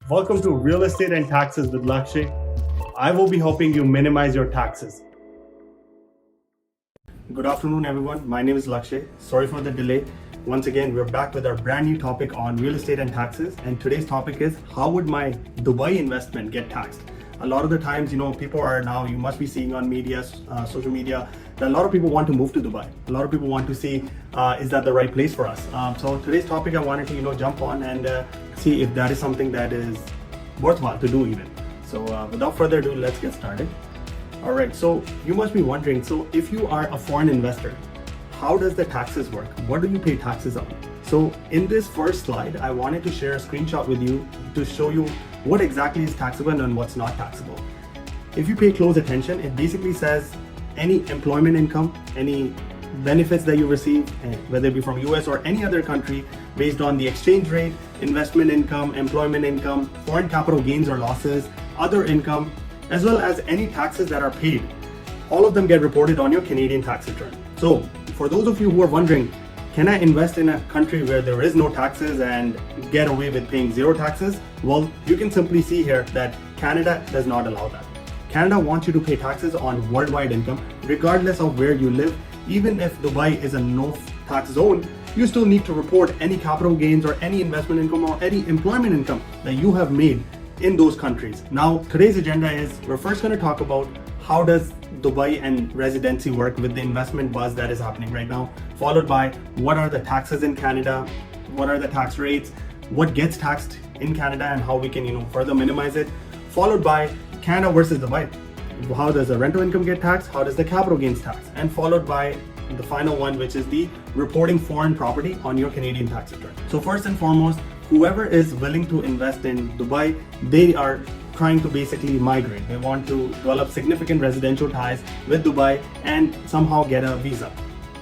Welcome to Real Estate and Taxes with Lakshay. I will be helping you minimize your taxes. Good afternoon, everyone. My name is Lakshay. Sorry for the delay. Once again, we're back with our brand new topic on real estate and taxes. And today's topic is, how would my Dubai investment get taxed? A lot of the times, people are now, you must be seeing on media, social media, that a lot of people want to move to Dubai. A lot of people want to see, is that the right place for us? So today's topic, I wanted to, jump on and see if that is something that is worthwhile to do even. So without further ado, let's get started. All right, so you must be wondering, so if you are a foreign investor, how does the taxes work? What do you pay taxes on? So in this first slide, I wanted to share a screenshot with you to show you what exactly is taxable and what's not taxable. If you pay close attention, it basically says any employment income, any benefits that you receive, whether it be from US or any other country, based on the exchange rate, investment income, employment income, foreign capital gains or losses, other income, as well as any taxes that are paid. All of them get reported on your Canadian tax return. So for those of you who are wondering, can I invest in a country where there is no taxes and get away with paying zero taxes? Well, you can simply see here that Canada does not allow that. Canada wants you to pay taxes on worldwide income, regardless of where you live. Even if Dubai is a no tax zone, you still need to report any capital gains or any investment income or any employment income that you have made in those countries. Now, today's agenda is, we're first going to talk about how does Dubai and residency work with the investment buzz that is happening right now, followed by what are the taxes in Canada, what are the tax rates, what gets taxed in Canada and how we can further minimize it, followed by Canada versus Dubai. How does the rental income get taxed? How does the capital gains tax? And followed by the final one, which is the reporting foreign property on your Canadian tax return. So first and foremost, whoever is willing to invest in Dubai, they are trying to basically migrate. They want to develop significant residential ties with Dubai and somehow get a visa.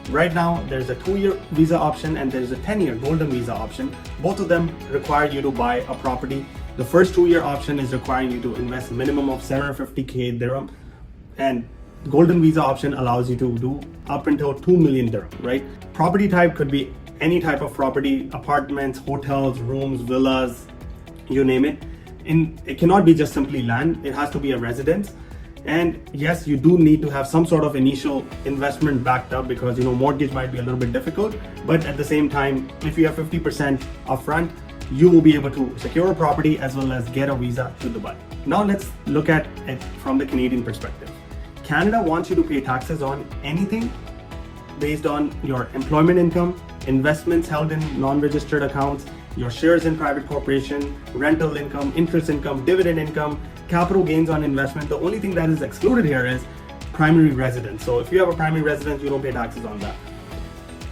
Right now, there's a 2-year visa option and there's a 10-year golden visa option. Both of them require you to buy a property. The first 2-year option is requiring you to invest a minimum of 750k dirham, and golden visa option allows you to do up until 2 million dirham, right? Property type could be any type of property, apartments, hotels, rooms, villas, you name it. It cannot be just simply land, it has to be a residence. And yes, you do need to have some sort of initial investment backed up because mortgage might be a little bit difficult, but at the same time, if you have 50% upfront, you will be able to secure a property as well as get a visa to Dubai. Now let's look at it from the Canadian perspective. Canada wants you to pay taxes on anything based on your employment income, investments held in non-registered accounts, your shares in private corporation, rental income, interest income, dividend income, capital gains on investment. The only thing that is excluded here is primary residence. So if you have a primary residence, you don't pay taxes on that.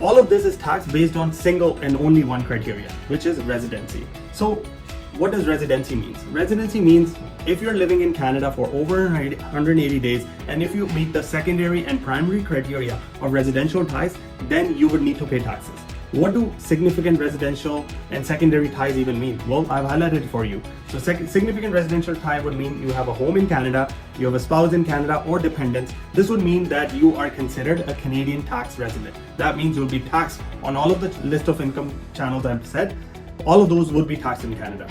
All of this is taxed based on single and only one criteria, which is residency. So what does residency mean? Residency means if you're living in Canada for over 180 days and if you meet the secondary and primary criteria of residential ties, then you would need to pay taxes. What do significant residential and secondary ties even mean? Well, I've highlighted it for you. So significant residential tie would mean you have a home in Canada, you have a spouse in Canada or dependents. This would mean that you are considered a Canadian tax resident. That means you'll be taxed on all of the list of income channels I've said. All of those would be taxed in Canada.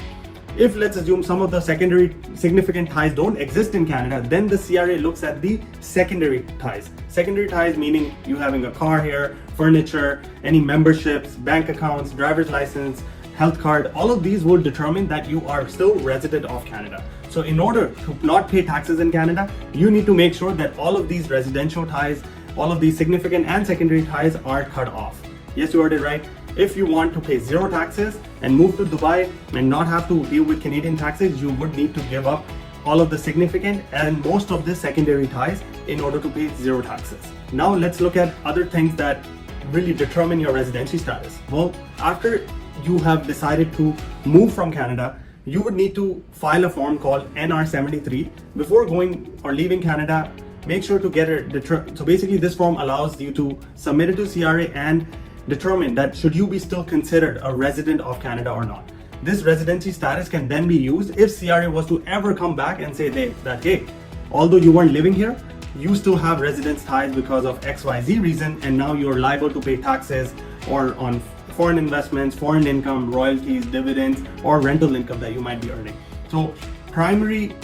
If let's assume some of the secondary significant ties don't exist in Canada, then the CRA looks at the secondary ties. Secondary ties meaning you having a car here, furniture, any memberships, bank accounts, driver's license, health card, all of these will determine that you are still resident of Canada. So in order to not pay taxes in Canada, you need to make sure that all of these residential ties, all of these significant and secondary ties are cut off. Yes, you heard it right. If you want to pay zero taxes and move to Dubai and not have to deal with Canadian taxes, you would need to give up all of the significant and most of the secondary ties in order to pay zero taxes. Now let's look at other things that really determine your residency status. Well, after you have decided to move from Canada, you would need to file a form called NR73. Before going or leaving Canada, make sure to get it. So basically this form allows you to submit it to CRA and determine that should you be still considered a resident of Canada or not. This residency status can then be used if CRA was to ever come back and say that hey, although you weren't living here, you still have residence ties because of XYZ reason, and now you're liable to pay taxes or on foreign investments, foreign income, royalties, dividends, or rental income that you might be earning. So primary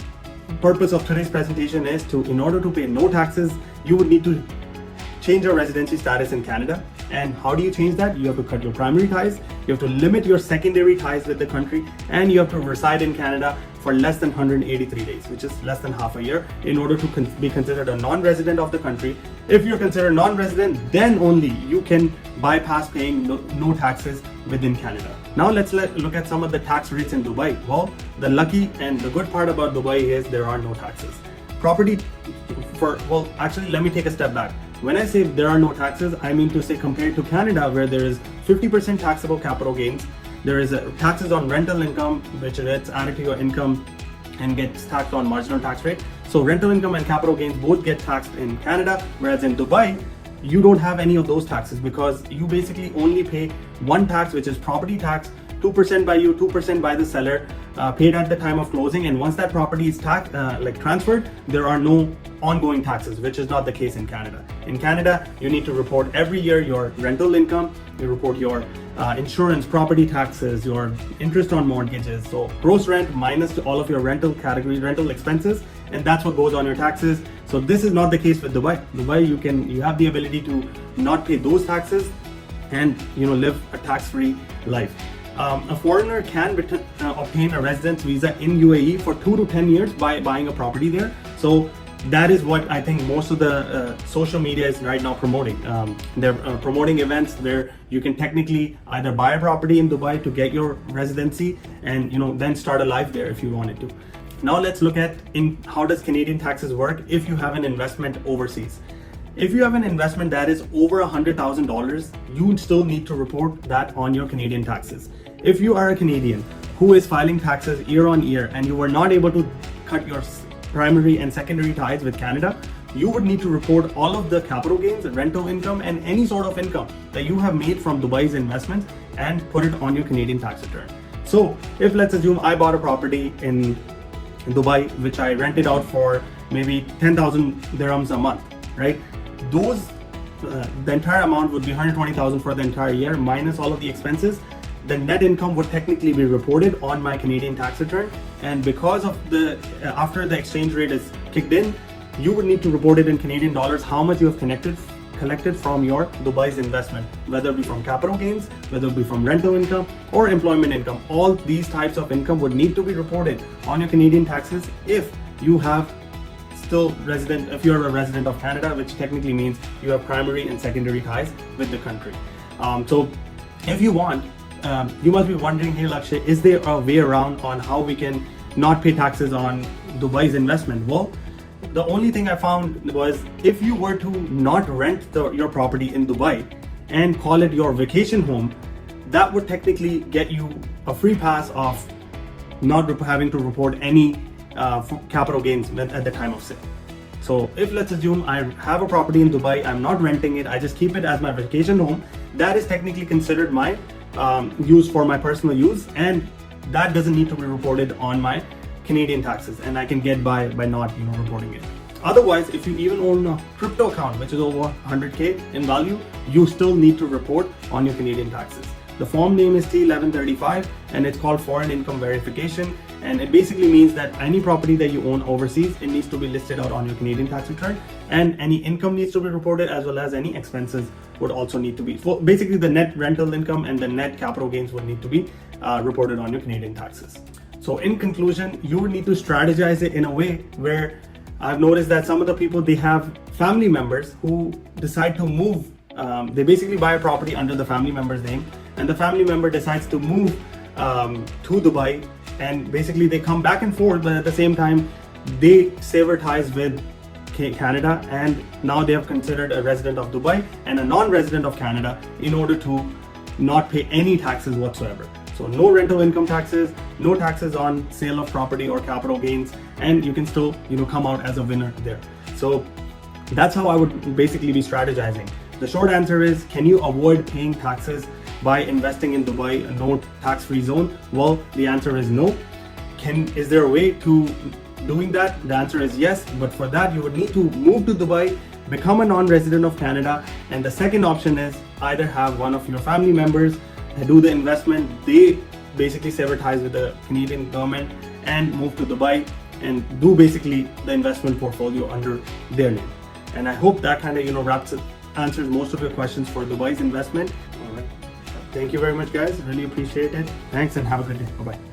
purpose of today's presentation is in order to pay no taxes, you would need to change your residency status in Canada. And how do you change that? You have to cut your primary ties, you have to limit your secondary ties with the country, and you have to reside in Canada for less than 183 days, which is less than half a year, in order to be considered a non-resident of the country. If you're considered non-resident, then only you can bypass paying no taxes within Canada. Now let's look at some of the tax rates in Dubai. Well, the lucky and the good part about Dubai is there are no taxes. Actually, let me take a step back. When I say there are no taxes, I mean to say compared to Canada, where there is 50% taxable capital gains, there is taxes on rental income, which gets added to your income and gets taxed on marginal tax rate. So rental income and capital gains both get taxed in Canada, whereas in Dubai, you don't have any of those taxes, because you basically only pay one tax, which is property tax, 2% by you, 2% by the seller, paid at the time of closing. And once that property is transferred, there are no ongoing taxes, which is not the case in Canada. In Canada, you need to report every year your rental income, you report your insurance, property taxes, your interest on mortgages, so gross rent minus all of your rental categories, rental expenses, and that's what goes on your taxes. So this is not the case with Dubai. Dubai, you have the ability to not pay those taxes and live a tax-free life. A foreigner can obtain a residence visa in UAE for 2 to 10 years by buying a property there. So that is what I think most of the social media is right now promoting. They're promoting events where you can technically either buy a property in Dubai to get your residency and then start a life there if you wanted to. Now let's look at how does Canadian taxes work if you have an investment overseas. If you have an investment that is over $100,000, you still need to report that on your Canadian taxes. If you are a Canadian who is filing taxes year on year and you were not able to cut your primary and secondary ties with Canada, you would need to report all of the capital gains, rental income, and any sort of income that you have made from Dubai's investments and put it on your Canadian tax return. So if, let's assume, I bought a property in Dubai, which I rented out for maybe 10,000 dirhams a month, right? The entire amount would be 120,000 for the entire year minus all of the expenses. The net income would technically be reported on my Canadian tax return, and because of after the exchange rate is kicked in, you would need to report it in Canadian dollars how much you have collected from your Dubai's investment, whether it be from capital gains, whether it be from rental income or employment income. All these types of income would need to be reported on your Canadian taxes if you're a resident of Canada, which technically means you have primary and secondary ties with the country. So if you want, you must be wondering, hey Lakshay, is there a way around on how we can not pay taxes on Dubai's investment? Well, the only thing I found was if you were to not rent your property in Dubai and call it your vacation home, that would technically get you a free pass of not having to report any capital gains at the time of sale. So if, let's assume, I have a property in Dubai, I'm not renting it, I just keep it as my vacation home, that is technically considered my use for my personal use, and that doesn't need to be reported on my Canadian taxes, and I can get by not reporting it. Otherwise, if you even own a crypto account which is over 100k in value, you still need to report on your Canadian taxes. The form name is T1135 and it's called Foreign Income Verification, and it basically means that any property that you own overseas, it needs to be listed out on your Canadian tax return, and any income needs to be reported as well as any expenses would also need to be. So basically the net rental income and the net capital gains would need to be reported on your Canadian taxes. So in conclusion, you would need to strategize it in a way where I've noticed that some of the people, they have family members who decide to move. They basically buy a property under the family member's name, and the family member decides to move to Dubai, and basically they come back and forth, but at the same time they sever ties with Canada, and now they have considered a resident of Dubai and a non-resident of Canada in order to not pay any taxes whatsoever. So no rental income taxes, no taxes on sale of property or capital gains, and you can still come out as a winner there. So that's how I would basically be strategizing. The short answer is, can you avoid paying taxes by investing in Dubai, a no tax-free zone? Well, the answer is no. Is there a way to doing that? The answer is yes, but for that you would need to move to Dubai, become a non-resident of Canada, and the second option is either have one of your family members do the investment, they basically severitize with the Canadian government and move to Dubai and do basically the investment portfolio under their name. And I hope that kind of wraps it, answers most of your questions for Dubai's investment. All right. Thank you very much, guys. Really appreciate it. Thanks and have a good day. Bye-bye.